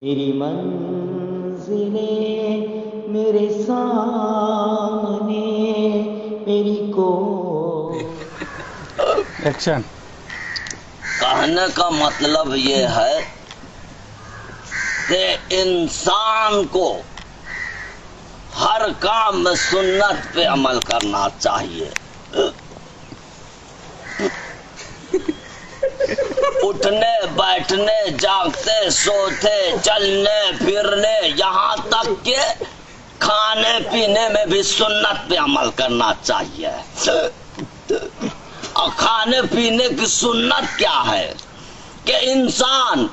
میری منزلیں میرے سامنے میری کو ایکشن. کہنے کا مطلب یہ ہے کہ انسان کو ہر کام میں سنت پہ عمل کرنا چاہیے. اٹھنے بیٹھنے جاگتے سوتے چلنے پھرنے یہاں تک کہ کھانے پینے میں بھی سنت پہ عمل کرنا چاہیے. اور کھانے پینے کی سنت کیا ہے کہ انسان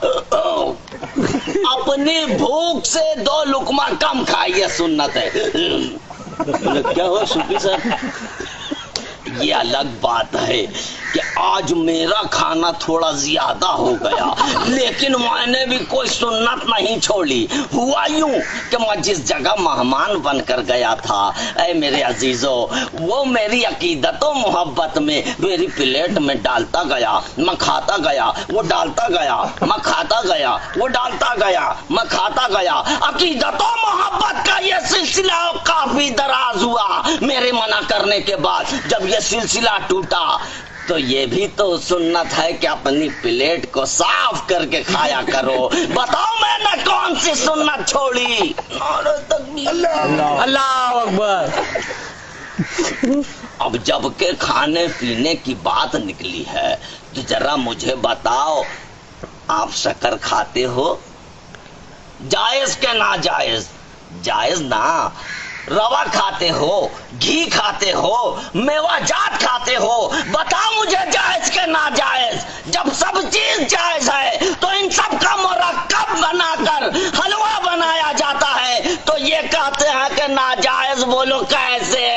اپنی بھوک سے 2 لقمہ کم کھائیے سنت ہے. کیا ہوا شفیع صاحب؟ یہ الگ بات ہے کہ آج میرا کھانا تھوڑا زیادہ ہو گیا لیکن میں نے بھی کوئی سنت نہیں چھوڑی. ہوا یوں کہ میں جس جگہ مہمان بن کر گیا تھا اے میرے عزیزو وہ میری عقیدت و محبت میں میری پلیٹ میں ڈالتا گیا میں کھاتا گیا وہ ڈالتا گیا میں کھاتا گیا وہ ڈالتا گیا میں کھاتا گیا. عقیدت و محبت کا یہ سلسلہ کافی دراز ہوا. میرے منع کرنے کے بعد جب یہ سلسلہ ٹوٹا تو یہ بھی تو سنت ہے کہ اپنی پلیٹ کو صاف کر کے کھایا کرو. بتاؤ میں نے کون سی سنت چھوڑی؟ اللہ اکبر. اب جب کہ کھانے پینے کی بات نکلی ہے تو ذرا مجھے بتاؤ آپ شکر کھاتے ہو؟ جائز کہ ناجائز؟ جائز نا. روا کھاتے ہو؟ گھی کھاتے ہو؟ میوہ جات کھاتے ہو؟ بتاؤ مجھے جائز کہ ناجائز؟ جب سب چیز جائز ہے تو ان سب کا مرکب بنا کر حلوہ بنایا جاتا ہے تو یہ کہتے ہیں کہ ناجائز. بولو کیسے؟